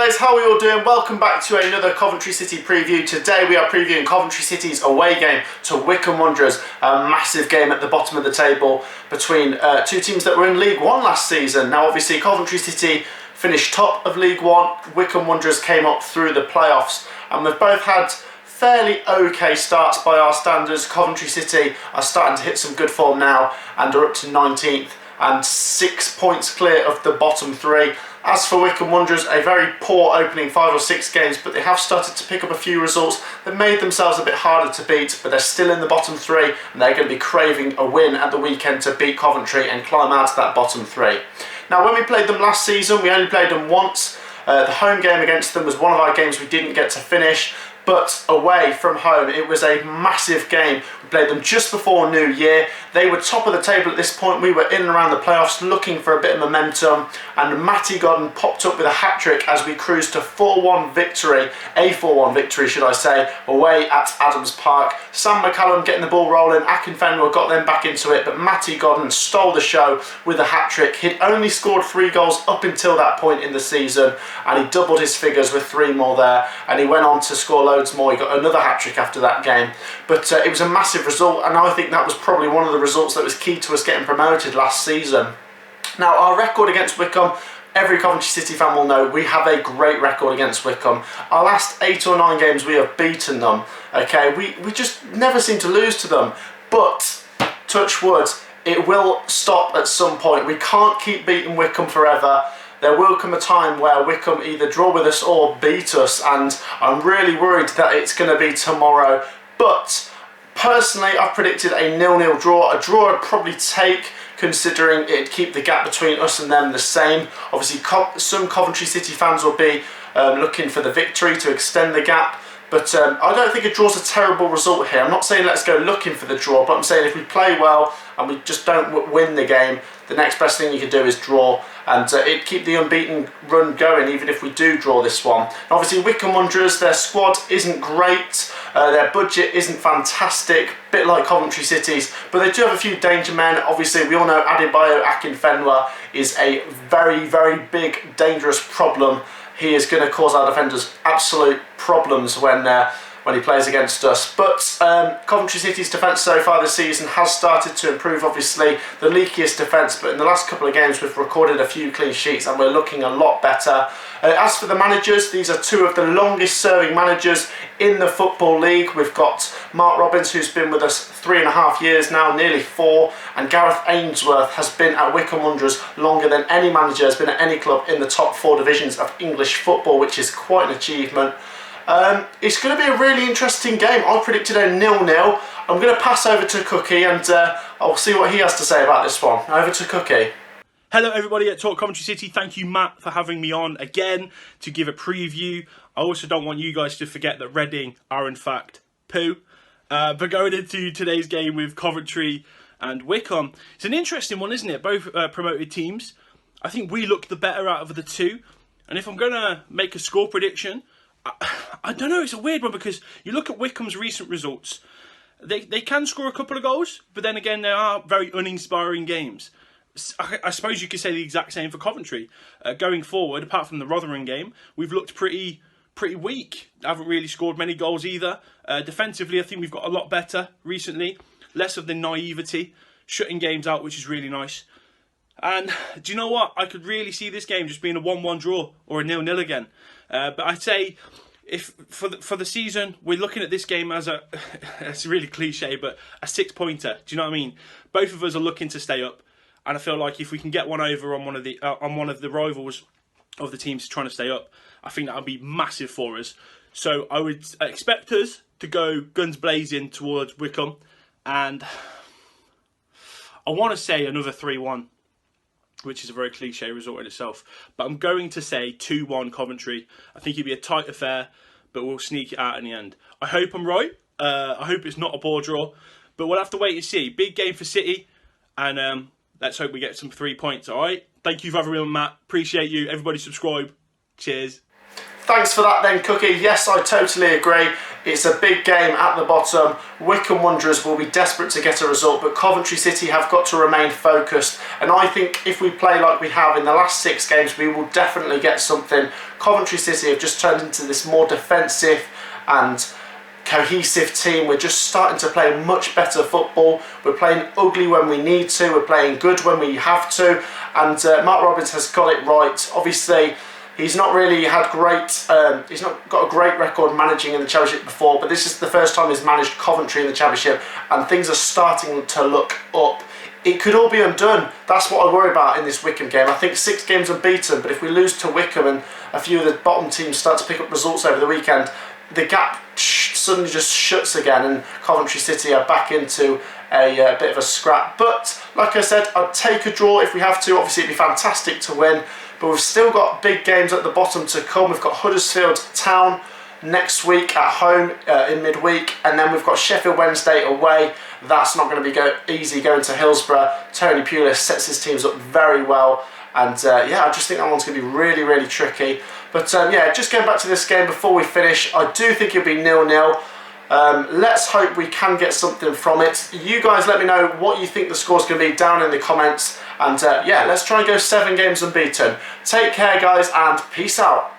guys, how are we all doing? Welcome back to another Coventry City preview. Today we are previewing Coventry City's away game to Wycombe Wanderers. A massive game at the bottom of the table between two teams that were in League One last season. Now obviously Coventry City finished top of League One, Wycombe Wanderers came up through the playoffs, and we've both had fairly okay starts by our standards. Coventry City are starting to hit some good form now and are up to 19th and 6 points clear of the bottom three. As for Wycombe Wanderers, a very poor opening 5 or 6 games, but they have started to pick up a few results that made themselves a bit harder to beat, but they're still in the bottom three and they're going to be craving a win at the weekend to beat Coventry and climb out of that bottom three. Now when we played them last season, we only played them once. The home game against them was one of our games we didn't get to finish, but away from home it was a massive game. We played them just before New Year. They were top of the table at this point. We were in and around the playoffs looking for a bit of momentum, and Matty Godden popped up with a hat-trick as we cruised to 4-1 victory, a 4-1 victory should I say, away at Adams Park. Sam McCallum getting the ball rolling, Akinfenwa got them back into it, but Matty Godden stole the show with a hat-trick. He'd only scored 3 goals up until that point in the season, and he doubled his figures with 3 more there, and he went on to score loads more. He got another hat-trick after that game, but it was a massive result, and I think that was probably one of the results that was key to us getting promoted last season. Now our record against Wycombe, every Coventry City fan will know we have a great record against Wycombe. Our last 8 or 9 games we have beaten them, okay? We just never seem to lose to them, but touch wood, it will stop at some point. We can't keep beating Wycombe forever. There will come a time where Wycombe either draw with us or beat us, and I'm really worried that it's going to be tomorrow. But personally, I've predicted a 0-0 draw. A draw I'd probably take, considering it'd keep the gap between us and them the same. Obviously, some Coventry City fans will be looking for the victory to extend the gap. But I don't think a draw's a terrible result here. I'm not saying let's go looking for the draw, but I'm saying if we play well and we just don't win the game, the next best thing you can do is draw, and it'd keep the unbeaten run going even if we do draw this one. And obviously Wycombe Wanderers, their squad isn't great, their budget isn't fantastic, a bit like Coventry City's, but they do have a few danger men. Obviously we all know Adebayo Akinfenwa is a very, very big, dangerous problem. He is going to cause our defenders absolute problems when he plays against us. But Coventry City's defence so far this season has started to improve. Obviously the leakiest defence, but in the last couple of games we've recorded a few clean sheets and we're looking a lot better. As for the managers, these are 2 of the longest serving managers in the Football League. We've got Mark Robbins, who's been with us 3.5 years now, nearly 4, and Gareth Ainsworth has been at Wycombe Wanderers longer than any manager has been at any club in the top 4 divisions of English football, which is quite an achievement. It's going to be a really interesting game. I predicted a 0-0. I'm going to pass over to Cookie and I'll see what he has to say about this one. Over to Cookie. Hello everybody at Talk Coventry City. Thank you Matt for having me on again to give a preview. I also don't want you guys to forget that Reading are in fact poo. But going into today's game with Coventry and Wycombe, it's an interesting one, isn't it? Both promoted teams. I think we look the better out of the 2. And if I'm going to make a score prediction, I don't know, it's a weird one because you look at Wycombe's recent results. They can score a couple of goals, but then again they are very uninspiring games. I suppose you could say the exact same for Coventry. Going forward, apart from the Rotherham game, we've looked pretty weak. Haven't really scored many goals either. Defensively, I think we've got a lot better recently. Less of the naivety, shutting games out, which is really nice. And do you know what? I could really see this game just being a 1-1 draw or a 0-0 again. But I'd say if for the season, we're looking at this game as a, it's really cliche, but a 6-pointer. Do you know what I mean? Both of us are looking to stay up. And I feel like if we can get one over on one of the rivals of the teams trying to stay up, I think that would be massive for us. So I would expect us to go guns blazing towards Wycombe, and I want to say another 3-1, which is a very cliche result in itself. But I'm going to say 2-1 Coventry. I think it'd be a tight affair, but we'll sneak it out in the end. I hope I'm right. I hope it's not a ball draw, but we'll have to wait and see. Big game for City, and let's hope we get some 3 points, all right? Thank you for having me on, Matt. Appreciate you. Everybody subscribe. Cheers. Thanks for that then, Cookie. Yes, I totally agree. It's a big game at the bottom. Wycombe Wanderers will be desperate to get a result, but Coventry City have got to remain focused. And I think if we play like we have in the last 6 games, we will definitely get something. Coventry City have just turned into this more defensive and cohesive team. We're just starting to play much better football. We're playing ugly when we need to. We're playing good when we have to. And Mark Robbins has got it right. Obviously, he's not really had great, he's not got a great record managing in the Championship before, but this is the first time he's managed Coventry in the Championship, and things are starting to look up. It could all be undone. That's what I worry about in this Wycombe game. I think 6 games unbeaten, but if we lose to Wycombe and a few of the bottom teams start to pick up results over the weekend, the gap suddenly just shuts again, and Coventry City are back into a bit of a scrap. But like I said, I'd take a draw if we have to. Obviously it'd be fantastic to win, but we've still got big games at the bottom to come. We've got Huddersfield Town next week at home in midweek, and then we've got Sheffield Wednesday away. That's not going to be easy going to Hillsborough. Tony Pulis sets his teams up very well, and yeah, I just think that one's going to be really, really tricky. But yeah, just going back to this game before we finish, I do think it'll be 0-0. Let's hope we can get something from it. You guys let me know what you think the score's going to be down in the comments, and yeah, let's try and go 7 games unbeaten. Take care guys, and peace out.